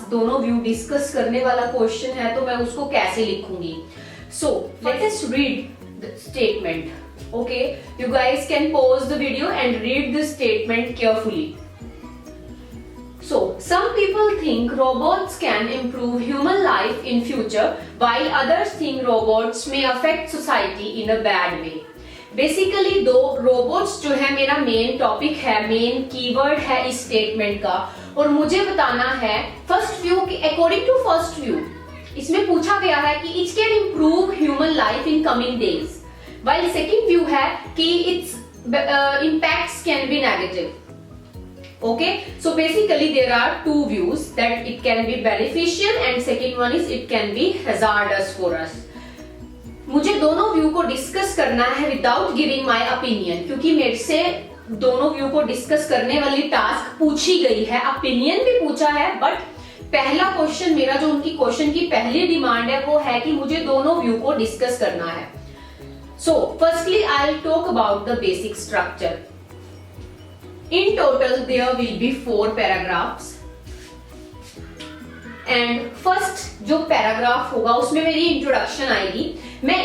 दोनों view discuss करने वाला क्वेश्चन है तो मैं उसको कैसे लिखूंगी। So let us read the statement. Okay, you guys can pause the video and read the statement carefully. So, some people think robots can improve human life in future, while others think robots may affect society in a bad way. Basically, दो robots जो है मेरा main topic है, main keyword है इस statement का, और मुझे बताना है फर्स्ट व्यू कि अकॉर्डिंग टू फर्स्ट व्यू इसमें पूछा गया है कि it can improve human life in coming days, while second view है कि its impacts can be negative. Okay, so basically there are two views that it can be beneficial and second one is it can be hazardous for us. मुझे दोनों view को discuss करना है without giving my opinion, क्योंकि मेरे से दोनों view को डिस्कस करने वाली टास्क पूछी गई है, ओपिनियन भी पूछा है, बट पहला क्वेश्चन मेरा जो उनकी क्वेश्चन की पहली डिमांड है वो है कि मुझे दोनों व्यू को डिस्कस करना है। So firstly I will talk about the basic structure. In total, there will be 4 paragraphs. And first जो पैराग्राफ होगा उसमें मेरी इंट्रोडक्शन आएगी। मैं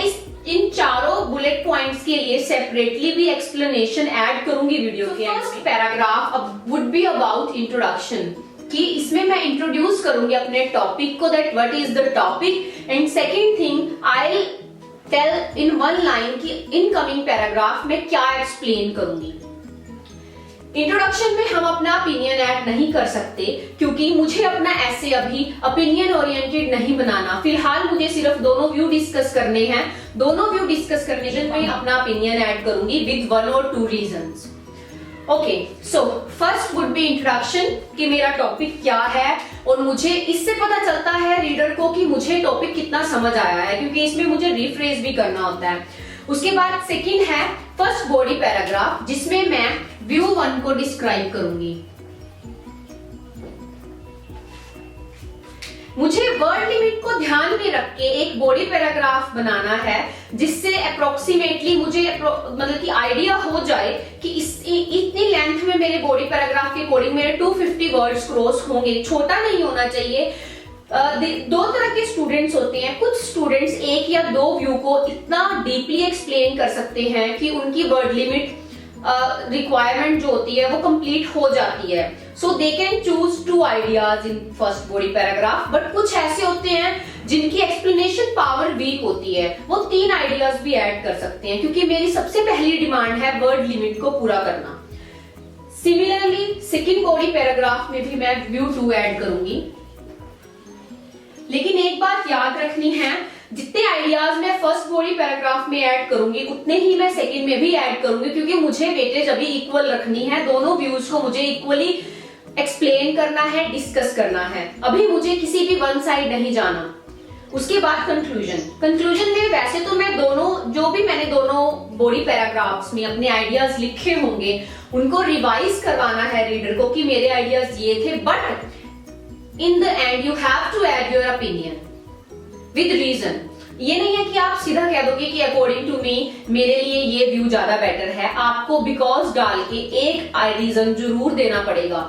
इन चारों बुलेट पॉइंट्स के लिए सेपरेटली भी एक्सप्लेनेशन ऐड करूंगी वीडियो के। First paragraph would be about introduction, कि इसमें मैं इंट्रोड्यूस करूंगी अपने टॉपिक को, that what is the topic, and second thing I will tell in one line कि इनकमिंग पैराग्राफ में क्या एक्सप्लेन करूंगी। इंट्रोडक्शन में हम अपना ओपिनियन ऐड नहीं कर सकते क्योंकि मुझे अपना ऐसे अभी ओपिनियन ओरिएंटेड नहीं बनाना। फिलहाल मुझे सिर्फ दोनों व्यू डिस्कस करने हैं। दोनों व्यू डिस्कस करने से मैं अपना ओपिनियन ऐड करूंगी with 1 or 2 reasons. Okay, so first would be introduction कि मेरा टॉपिक क्या है, और मुझे इससे पता चलता है रीडर को कि मुझे टॉपिक कितना समझ आया है, क्योंकि इसमें मुझे रिफ्रेश भी करना होता है। उसके बाद सेकंड है फर्स्ट बॉडी पैराग्राफ, जिसमें मैं व्यू 1 को डिस्क्राइब करूंगी। मुझे वर्ड लिमिट को ध्यान में रख के एक बॉडी पैराग्राफ बनाना है जिससे अप्रोक्सीमेटली मुझे मतलब कि आइडिया हो जाए कि इतनी लेंथ में मेरे बॉडी पैराग्राफ के अकॉर्डिंग मेरे 250 वर्ड्स क्रॉस होंगे। छोटा नहीं होना चाहिए। दो तरह के स्टूडेंट्स होते हैं। कुछ स्टूडेंट्स एक या दो व्यू को इतना डीपली एक्सप्लेन कर सकते हैं कि उनकी वर्ड लिमिट रिक्वायरमेंट जो होती है वो कंप्लीट हो जाती है। So they can choose 2 ideas in first body paragraph. But कुछ ऐसे होते हैं जिनकी एक्सप्लेनेशन पावर वीक होती है, वो 3 आइडियाज भी ऐड कर सकते हैं, क्योंकि मेरी सबसे पहली डिमांड है वर्ड लिमिट को पूरा करना। सिमिलरली सेकेंड बॉडी पैराग्राफ में भी मैं व्यू 2 ऐड करूंगी, लेकिन एक बात याद रखनी है, जितने आइडियाज मैं फर्स्ट बॉडी पैराग्राफ में ऐड करूंगी उतने ही मैं सेकंड में भी ऐड करूंगी, क्योंकि मुझे वेटेज अभी इक्वल रखनी है। दोनों व्यूज को मुझे इक्वली एक्सप्लेन करना है, डिस्कस करना है। अभी मुझे किसी भी वन साइड नहीं जाना। उसके बाद कंक्लूजन में वैसे तो मैं जो भी मैंने दोनों बॉडी पैराग्राफ्स में अपने आइडियाज लिखे होंगे उनको रिवाइज करवाना है रीडर को कि मेरे आइडियाज ये थे, but in the end you have to add your opinion with reason. ये नहीं है कि आप सीधा कह दोगे कि अकॉर्डिंग टू मी मेरे लिए ये व्यू ज्यादा बेटर है। आपको बिकॉज डाल के एक रीजन जरूर देना पड़ेगा।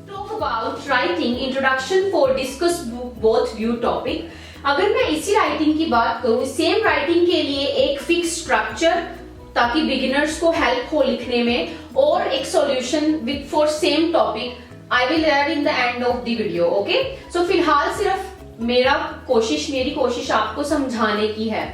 Talk about writing introduction for discuss both view topic. अगर मैं इसी राइटिंग की बात करूं, सेम राइटिंग के लिए एक फिक्स स्ट्रक्चर ताकि बिगिनर्स को हेल्प हो लिखने में, और एक solution with for same topic I will add in the end of the video. Okay, so फिलहाल सिर्फ मेरी कोशिश आपको समझाने की है।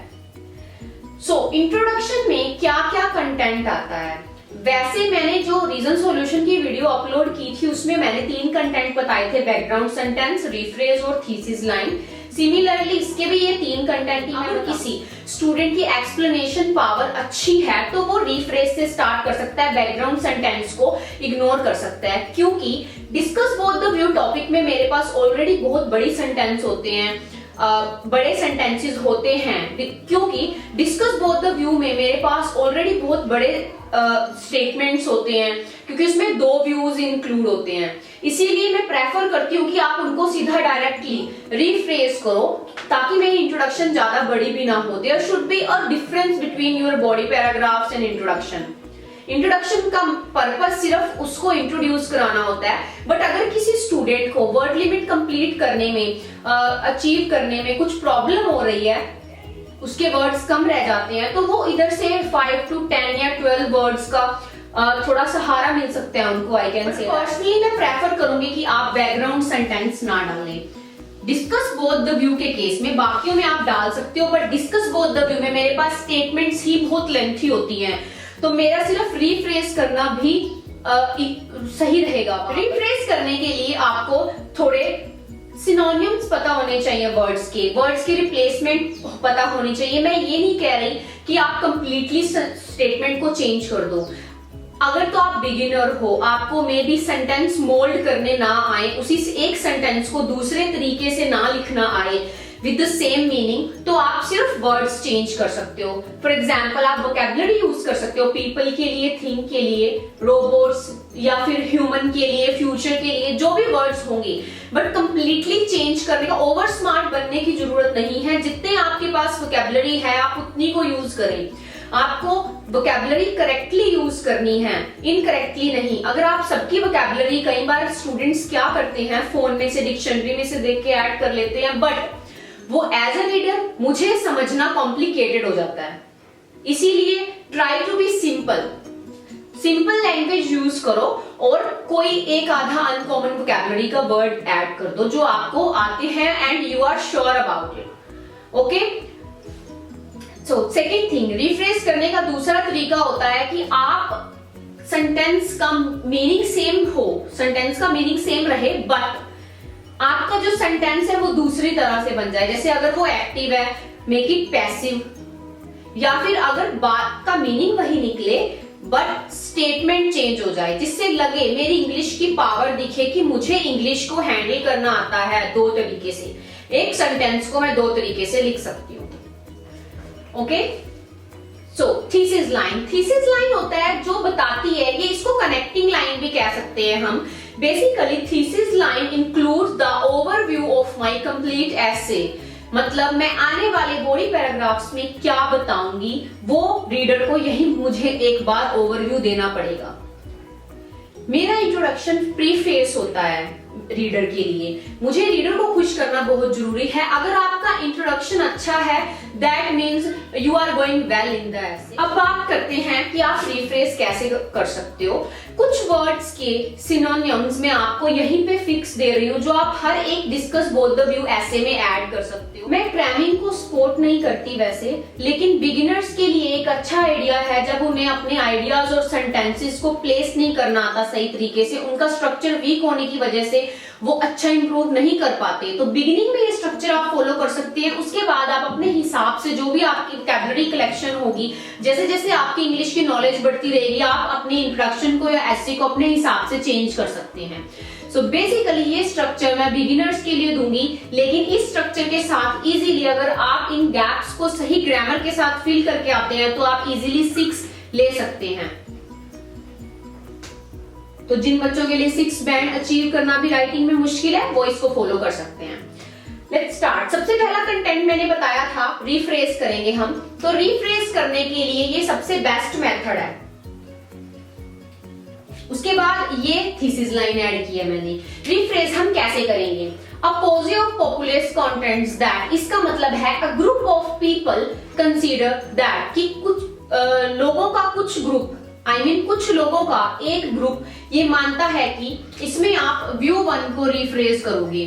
सो इंट्रोडक्शन में क्या क्या कंटेंट आता है। वैसे मैंने जो रीजन सॉल्यूशन की वीडियो अपलोड की थी उसमें मैंने 3 कंटेंट बताए थे, बैकग्राउंड सेंटेंस, रिफ्रेज और थीसिस लाइन। सिमिलरली इसके भी ये 3 कंटेंट ही। अगर किसी स्टूडेंट की एक्सप्लेनेशन पावर अच्छी है तो वो रिफ्रेज से स्टार्ट कर सकता है, बैकग्राउंड सेंटेंस को इग्नोर कर सकता है, क्योंकि discuss both the view topic में मेरे पास ऑलरेडी बहुत बड़ी सेंटेंस होते हैं, बड़े सेंटेंसेस होते हैं, क्योंकि डिस्कस बोथ द व्यू में मेरे पास ऑलरेडी बहुत बड़े स्टेटमेंट्स होते हैं, क्योंकि उसमें 2 व्यूज इंक्लूड होते हैं। इसीलिए मैं प्रेफर करती हूँ कि आप उनको सीधा डायरेक्टली रिफ्रेज करो ताकि मेरी इंट्रोडक्शन ज्यादा बड़ी भी ना हो। There should be a difference between your body paragraphs and introduction. Introduction का पर्पस सिर्फ उसको इंट्रोड्यूस कराना होता है, बट अगर किसी स्टूडेंट को वर्ड लिमिट कंप्लीट करने में, अचीव करने में कुछ प्रॉब्लम हो रही है, उसके वर्ड्स कम रह जाते हैं, तो वो इधर से 5 to 10 या 12 वर्ड्स का थोड़ा सहारा मिल सकता है उनको। आई कैन से पर्सनली मैं प्रेफर करूंगी कि आप बैकग्राउंड सेंटेंस ना डालें। डिस्कस बोथ द व्यू के केस में, बाकियों में आप डाल सकते हो, but discuss both the view में मेरे पास स्टेटमेंट्स ही बहुत लेंथी होती हैं, तो मेरा सिर्फ रीफ्रेस करना भी सही रहेगा। रीफ्रेस करने के लिए आपको थोड़े सिनोनिम्स पता होने चाहिए, वर्ड्स के रिप्लेसमेंट पता होनी चाहिए। मैं ये नहीं कह रही कि आप कंप्लीटली स्टेटमेंट को चेंज कर दो। अगर तो आप बिगिनर हो, आपको मे बी सेंटेंस मोल्ड करने ना आए, उसी एक सेंटेंस को दूसरे तरीके से ना लिखना आए विद द सेम मीनिंग, तो आप सिर्फ वर्ड्स चेंज कर सकते हो। फॉर एग्जाम्पल आप वोकैबुलरी यूज कर सकते हो, पीपल के लिए, थिंग के लिए, रोबोट्स या फिर ह्यूमन के लिए, फ्यूचर के लिए, जो भी वर्ड्स होंगे, बट कंप्लीटली चेंज करने का, ओवर स्मार्ट बनने की जरूरत नहीं है। जितने आपके पास वोकैबुलरी है आप उतनी को यूज करें। आपको वोकैबुलरी करेक्टली यूज करनी है, इनकरेक्टली नहीं। अगर आप सबकी वोकैबुलरी, कई बार स्टूडेंट्स क्या करते हैं, फोन में से, डिक्शनरी में से देख के ऐड कर लेते हैं, बट वो एज अ रीडर मुझे समझना कॉम्प्लिकेटेड हो जाता है। इसीलिए try to be simple language use करो और कोई एक आधा अनकॉमन वोकैबुलरी का वर्ड ऐड कर दो जो आपको आते हैं and you are sure about it. Okay, so second thing, refresh करने का दूसरा तरीका होता है कि आप सेंटेंस का मीनिंग सेम हो, सेंटेंस का मीनिंग सेम रहे, बट आपका जो सेंटेंस है वो दूसरी तरह से बन जाए। जैसे अगर वो एक्टिव है, मेक इट पैसिव, या फिर अगर बात का मीनिंग वही निकले बट स्टेटमेंट चेंज हो जाए, जिससे लगे मेरी इंग्लिश की पावर दिखे कि मुझे इंग्लिश को हैंडल करना आता है दो तरीके से। एक सेंटेंस को मैं दो तरीके से लिख सकती हूँ। ओके, सो थीसिस लाइन होता है जो बताती है, ये इसको कनेक्टिंग लाइन भी कह सकते हैं हम। Basically thesis line includes the overview of my complete essay, मतलब मैं आने वाले बॉडी पैराग्राफ्स में क्या बताऊंगी वो रीडर को यही मुझे एक बार ओवरव्यू देना पड़ेगा। मेरा इंट्रोडक्शन प्रीफेस होता है रीडर के लिए, मुझे रीडर को खुश करना बहुत जरूरी है। अगर आपका इंट्रोडक्शन अच्छा है, that means you are going well in the essay. अब बात करते हैं कि आप रिफ्रेश कैसे कर सकते हो। कुछ वर्ड्स के सिनोनिम्स में आपको यहीं पे फिक्स दे रही हूँ, जो आप हर एक डिस्कस बोथ द व्यू ऐसे में ऐड कर सकते हो। मैं क्रैमिंग को सपोर्ट नहीं करती वैसे, लेकिन बिगिनर्स के लिए एक अच्छा आइडिया है जब उन्हें अपने आइडियाज और सेंटेंसेस को प्लेस नहीं करना आता सही तरीके से, उनका स्ट्रक्चर वीक होने की वजह से वो अच्छा इंप्रूव नहीं कर पाते। तो बिगिनिंग में ये स्ट्रक्चर आप फॉलो कर सकते हैं। उसके बाद आप अपने हिसाब से, जो भी आपकी वोकैबुलरी कलेक्शन होगी, जैसे जैसे आपकी इंग्लिश की नॉलेज बढ़ती रहेगी, आप अपनी इंट्रोडक्शन को या एसे को अपने हिसाब से चेंज कर सकते हैं। सो बेसिकली ये स्ट्रक्चर मैं बिगिनर्स के लिए दूंगी, लेकिन इस स्ट्रक्चर के साथ इजीली अगर आप इन गैप्स को सही ग्रामर के साथ फिल करके आते हैं तो आप इजीली 6 ले सकते हैं। तो जिन बच्चों के लिए 6 बैंड अचीव करना भी राइटिंग में मुश्किल है, वो इसको फॉलो कर सकते हैं। Let's start. सबसे पहला कंटेंट मैंने बताया था, रिफ्रेश करेंगे हम। तो रिफ्रेश करने के लिए ये सबसे बेस्ट मेथड है। उसके बाद ये थीसिस लाइन ऐड की है मैंने। रिफ्रेश हम कैसे करेंगे? अ पोजे ऑफ पॉपुलस कंटेंट्स दैट, इसका मतलब है a group of people consider that, कि कुछ लोगों का कुछ ग्रुप, कुछ लोगों का एक ग्रुप ये मानता है कि इसमें आप व्यू 1 को रिफ्रेश करोगे।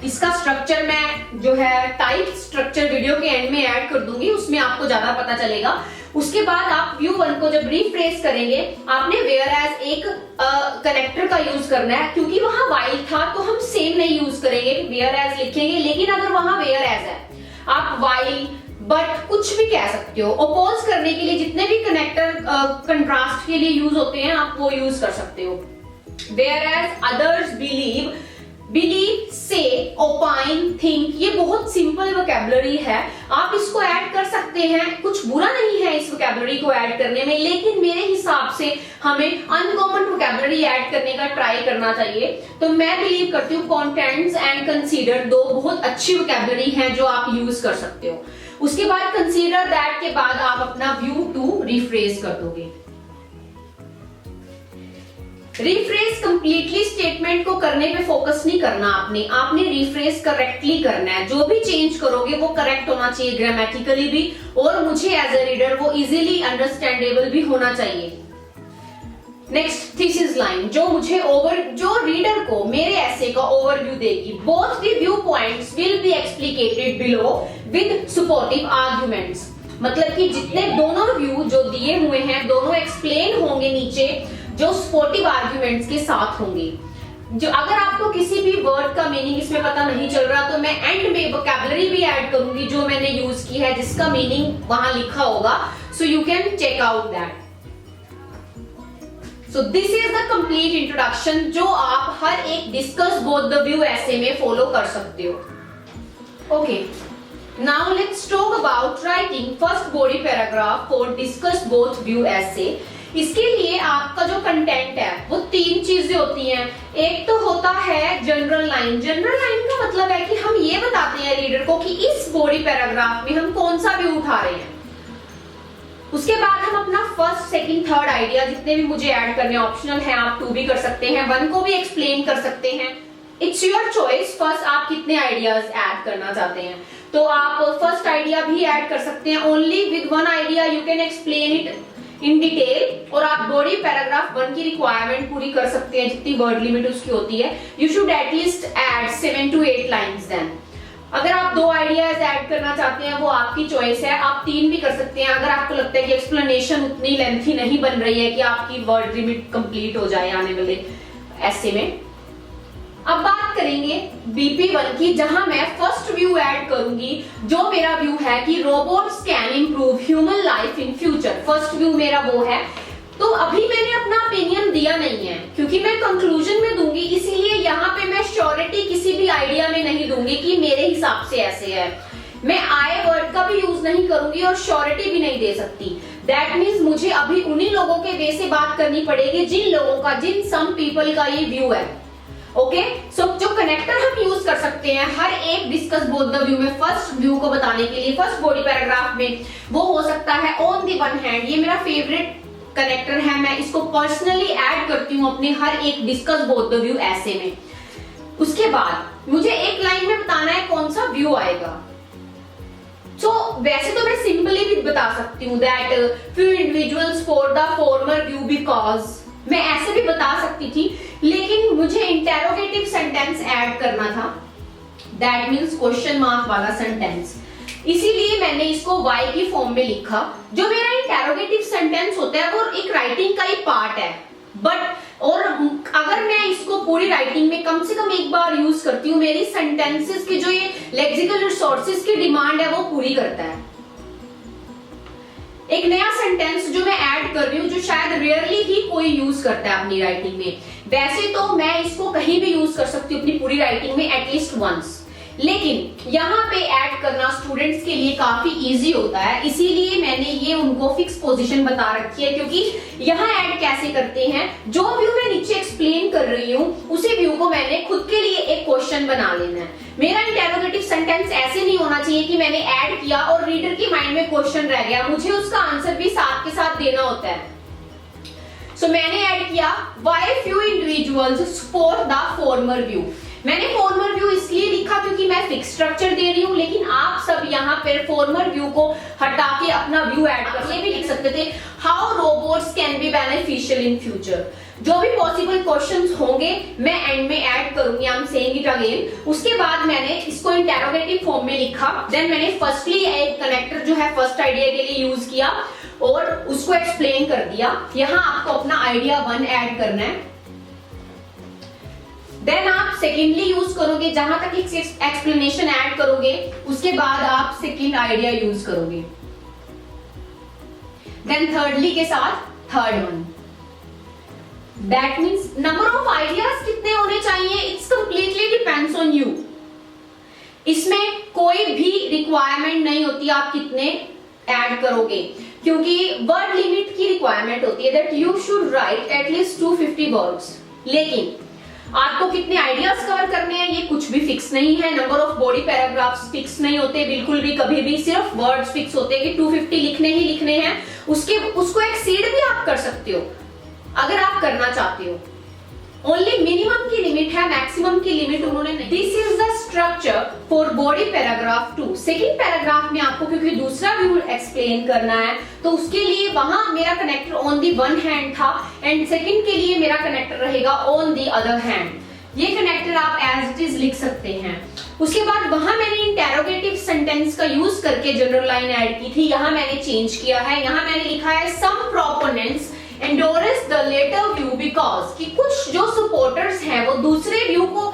इसका स्ट्रक्चर मैं जो है टाइप स्ट्रक्चर वीडियो के एंड में ऐड कर दूंगी, उसमें आपको ज्यादा पता चलेगा। उसके बाद आप व्यू 1 को जब रिफ्रेश करेंगे, आपने वेयर एज एक कनेक्टर का यूज करना है, क्योंकि वहां वाइल था तो हम सेम नहीं यूज करेंगे, वेयर एज लिखेंगे। लेकिन अगर वहां वेयर एज है, आप वाइल, बट कुछ भी कह सकते हो। अपोज करने के लिए जितने भी कनेक्टर कंट्रास्ट के लिए यूज होते हैं, आप वो यूज कर सकते हो। वेयर एज अदर्स बिलीव, से, ओपाइन, थिंक, ये बहुत सिंपल वोकैबुलरी है, आप इसको ऐड कर सकते हैं। कुछ बुरा नहीं है इस वोकैबुलरी को ऐड करने में, लेकिन मेरे हिसाब से हमें अनकॉमन वोकैबुलरी ऐड करने का ट्राई करना चाहिए। तो मैं बिलीव करती हूँ कॉन्टेंट्स एंड कंसीडर दो बहुत अच्छी वोकैबुलरी हैं जो आप यूज कर सकते हो। उसके बाद कंसीडर दैट के बाद आप अपना व्यू 2 रिफ्रेश कर दोगे। रिफ्रेज कंप्लीटली स्टेटमेंट को करने पे फोकस नहीं करना आपने रिफ्रेज करेक्टली करना है। जो भी चेंज करोगे वो करेक्ट होना चाहिए ग्रामेटिकली भी, और मुझे एज अ रीडर वो इजीली अंडरस्टैंडेबल भी होना चाहिए। नेक्स्ट थीसिस लाइन जो रीडर को मेरे ऐसे का ओवरव्यू देगी। Both the view points will be explicated below with supportive arguments. मतलब कि जितने दोनों व्यू जो दिए हुए हैं दोनों एक्सप्लेन होंगे नीचे, जो सपोर्टिव आर्गुमेंट्स के साथ होंगे। जो अगर आपको किसी भी वर्ड का मीनिंग इसमें पता नहीं चल रहा तो मैं एंड में वोकैबुलरी भी ऐड करूंगी जो मैंने यूज की है, जिसका मीनिंग वहां लिखा होगा, so you can check out that. So this is the complete introduction जो आप हर एक डिस्कस बोथ द व्यू ऐसे में फॉलो कर सकते हो। Okay, now let's talk about writing first body paragraph for discuss both view ऐसे। इसके लिए आपका जो कंटेंट है वो 3 चीजें होती हैं। एक तो होता है जनरल लाइन। जनरल लाइन का मतलब है कि हम ये बताते हैं रीडर को कि इस बॉडी पैराग्राफ में हम कौन सा व्यू उठा रहे हैं। उसके बाद हम अपना फर्स्ट, सेकंड, थर्ड आइडिया जितने भी मुझे ऐड करने ऑप्शनल हैं, आप 2 भी कर सकते हैं, 1 को भी एक्सप्लेन कर सकते हैं। इट्स योर चॉइस फर्स्ट आप कितने आइडियाज ऐड करना चाहते हैं। तो आप फर्स्ट आइडिया भी ऐड कर सकते हैं। Only with 1 idea you can explain it in detail, और आप बॉडी पैराग्राफ 1 की रिक्वायरमेंट पूरी कर सकते हैं जितनी वर्ड लिमिट उसकी होती है। You should at least add 7 to 8 lines then. अगर आप 2 आइडियाज ऐड करना चाहते हैं वो आपकी चॉइस है, आप 3 भी कर सकते हैं। अगर आपको लगता है कि एक्सप्लेनेशन उतनी लेंथी नहीं बन रही है कि आपकी वर्ड लिमिट कंप्लीट हो जाए आने वाले ऐसे में। अब बात करेंगे BP1 की, जहां मैं फर्स्ट व्यू ऐड करूंगी जो मेरा व्यू है कि robots can improve human life in future. First view मेरा वो है। तो अभी मैंने अपना ओपिनियन दिया नहीं है क्योंकि मैं कंक्लूजन में दूंगी, इसीलिए यहाँ पे मैं श्योरिटी किसी भी आइडिया में नहीं दूंगी कि मेरे हिसाब से ऐसे है। मैं आए वर्ड का भी यूज नहीं करूंगी और श्योरिटी भी नहीं दे सकती। दैट मीन्स मुझे अभी उन्हीं लोगों के वे से बात करनी पड़ेगी जिन सम पीपल का ये व्यू है। ओके, सो जो कनेक्टर हम यूज कर सकते हैं हर एक डिस्कस बोथ द व्यू में फर्स्ट व्यू को बताने के लिए, फर्स्ट बॉडी पैराग्राफ में, वो हो सकता है ऑन द वन हैंड। ये मेरा फेवरेट कनेक्टर है, मैं इसको पर्सनली ऐड करती हूँ अपने हर एक डिस्कस बोथ द व्यू ऐसे में। उसके बाद मुझे एक लाइन में बताना है कौन सा व्यू आएगा। वैसे तो मैं सिंपली भी बता सकती हूँ that few individuals for the former view because, मैं ऐसे भी बता सकती थी, लेकिन मुझे इंटेरोगेटिव सेंटेंस ऐड करना था। दैट मीन्स क्वेश्चन मार्क वाला सेंटेंस, इसीलिए मैंने इसको वाई की फॉर्म में लिखा। जो मेरा इंटेरोगेटिव सेंटेंस होता है वो एक राइटिंग का ही पार्ट है, बट और अगर मैं इसको पूरी राइटिंग में कम से कम एक बार यूज करती हूँ, मेरी सेंटेंसेस की जो ये लेक्सिकल रिसोर्सेज की डिमांड है वो पूरी करता है। एक नया सेंटेंस जो मैं ऐड कर रही हूँ जो शायद रेयरली ही कोई यूज करता है अपनी राइटिंग में। वैसे तो मैं इसको कहीं भी यूज कर सकती हूँ अपनी पूरी राइटिंग में एटलीस्ट वंस, लेकिन यहाँ पे ऐड करना स्टूडेंट्स के लिए काफी इजी होता है, इसीलिए मैंने ये उनको फिक्स पोजीशन बता रखी है। क्योंकि यहाँ ऐड कैसे करते हैं, जो व्यू मैं नीचे एक्सप्लेन कर रही हूँ उसी व्यू को मैंने खुद के लिए एक क्वेश्चन बना लेना है। मेरा इंटेरोगेटिव सेंटेंस ऐसे नहीं होना चाहिए कि मैंने ऐड किया और रीडर के माइंड में क्वेश्चन रह गया, मुझे उसका आंसर भी साथ के साथ देना होता है। सो मैंने ऐड किया why few individuals support the former view. मैंने फॉर्मर व्यू इसलिए लिखा क्योंकि मैं फिक्स स्ट्रक्चर दे रही हूँ, लेकिन आप सब यहाँ पर फॉर्मर व्यू को हटा के अपना व्यू ऐड कर, ये भी लिख सकते थे how robots can be beneficial in future. जो भी पॉसिबल क्वेश्चंस होंगे मैं एंड में ऐड करूंगी, I am saying it again. उसके बाद मैंने इसको इंटेरोगेटिव फॉर्म में लिखा, देन मैंने फर्स्टली एक कनेक्टर जो है फर्स्ट आइडिया के लिए यूज किया और उसको एक्सप्लेन कर दिया। यहाँ आपको अपना आइडिया 1 ऐड करना है, देन आप सेकेंडली यूज करोगे जहां तक एक्सप्लेनेशन ऐड करोगे, उसके बाद आप सेकेंड आइडिया यूज करोगे, देन थर्डली के साथ third one. That means number of ideas कितने होने चाहिए, it's completely depends on you. इसमें कोई भी रिक्वायरमेंट नहीं होती आप कितने ऐड करोगे, क्योंकि वर्ड लिमिट की रिक्वायरमेंट होती है that you should write at least 250 words. लेकिन आपको कितने आइडियाज कवर करने हैं ये कुछ भी फिक्स नहीं है। Number of body paragraphs fix नहीं होते बिल्कुल भी, कभी भी सिर्फ वर्ड्स फिक्स होते हैं कि 250 लिखने ही लिखने हैं। उसको एक्सीड भी आप कर सकते हो अगर आप करना चाहते हो। ओनली मिनिमम की लिमिट है, मैक्सिमम की लिमिट उन्होंने नहीं। This is the structure for body paragraph 2। Second paragraph में आपको क्योंकि दूसरा व्यू एक्सप्लेन करना है तो उसके लिए वहां मेरा connector on the one hand था एंड सेकेंड के लिए मेरा कनेक्टर रहेगा ऑन दी अदर हैंड। ये कनेक्टर आप एज इट इज लिख सकते हैं। उसके बाद वहां मैंने इंटेरोगेटिव सेंटेंस का यूज करके जनरल लाइन ऐड की थी, यहां मैंने चेंज किया है। यहां मैंने लिखा है some proponents endorse the latter view because, कि कुछ जो सपोर्टर्स हैं वो दूसरे व्यू को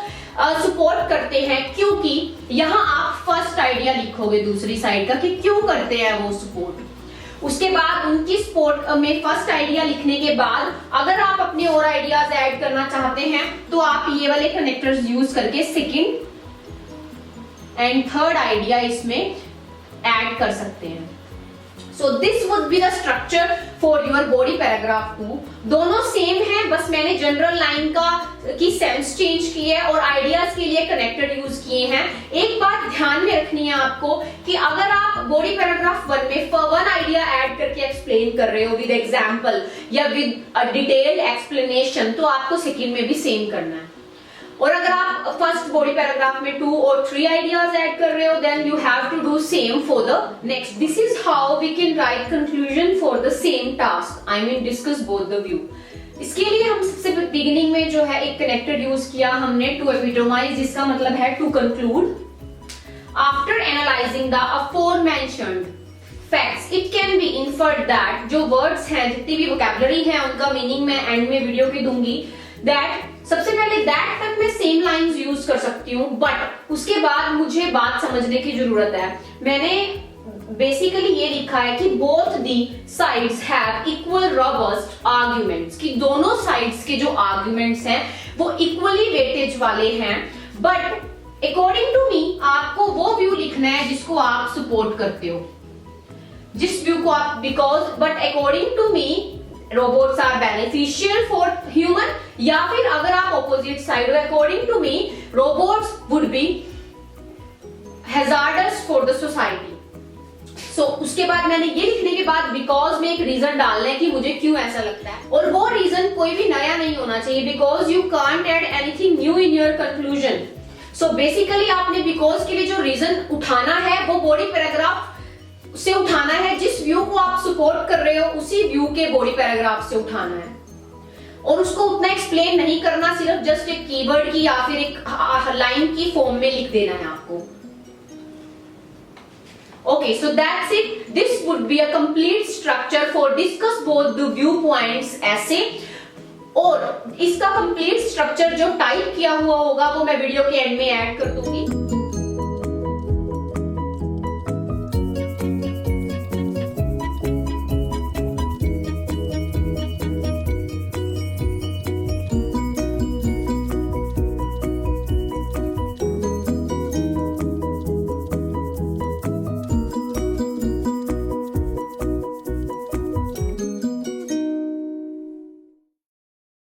सपोर्ट करते हैं, क्योंकि यहां आप फर्स्ट आइडिया लिखोगे दूसरी साइड का कि क्यों करते हैं वो सपोर्ट। उसके बाद उनकी सपोर्ट में फर्स्ट आइडिया लिखने के बाद अगर आप अपने और आइडियाज ऐड करना चाहते हैं तो आप ये वाले कनेक्टर्स यूज करके सेकंड एंड थर्ड आइडिया इसमें ऐड कर सकते हैं। So this would be the structure for your body paragraph 2। दोनों सेम है, बस मैंने जनरल लाइन की सेंस चेंज की है और आइडियाज के लिए कनेक्टर यूज किए हैं। एक बात ध्यान में रखनी है आपको कि अगर आप बॉडी पैराग्राफ 1 में वन आइडिया ऐड करके एक्सप्लेन कर रहे हो विद एग्जाम्पल या विद डिटेल्ड एक्सप्लेनेशन, तो आपको सेकेंड में भी सेम करना है। और अगर आप फर्स्ट बॉडी पैराग्राफ में 2 और 3 आइडियाज ऐड कर रहे हो then you have to do same for the next. This is how we can write conclusion for the same task, I mean discuss both the view. इसके लिए हम सबसे beginning में जो है एक कनेक्टर यूज किया हमने टू एपिटोमाइज, जिसका मतलब है to conclude. After analyzing the aforementioned facts it can be inferred that, जो वर्ड्स हैं जितनी भी वोकैबुलरी है उनका मीनिंग मैं एंड में वीडियो की दूंगी। दैट सबसे पहले दैट तक मैं सेम लाइंस यूज कर सकती हूँ, बट उसके बाद मुझे बात समझने की जरूरत है। मैंने बेसिकली ये लिखा है कि both the sides have equal robust arguments, कि दोनों साइड्स के जो आर्ग्यूमेंट्स हैं वो इक्वली वेटेज वाले हैं। बट अकॉर्डिंग टू मी आपको वो व्यू लिखना है जिसको आप सपोर्ट करते हो, जिस व्यू को आप, because but according to me robots are beneficial for human, या फिर अगर आप opposite side, according to me robots would be hazardous for the society. So उसके बाद मैंने ये लिखने के बाद बिकॉज में एक रीजन डालना है कि मुझे क्यों ऐसा लगता है, और वो रीजन कोई भी नया नहीं होना चाहिए, because you can't add anything new in your conclusion. So basically आपने बिकॉज के लिए जो रीजन उठाना है वो बॉडी पैराग्राफ से उठाना है, जिस व्यू को आप सपोर्ट कर रहे हो उसी व्यू के बॉडी पैराग्राफ से उठाना है, और उसको उतना एक्सप्लेन नहीं करना, सिर्फ जस्ट एक कीवर्ड की या फिर एक लाइन की फॉर्म में लिख देना है आपको। Okay, so that's it. This would be a complete structure for discuss both the viewpoints essay. और इसका complete structure जो टाइप किया हुआ होगा वो मैं वीडियो के एंड में ऐड कर दूंगी।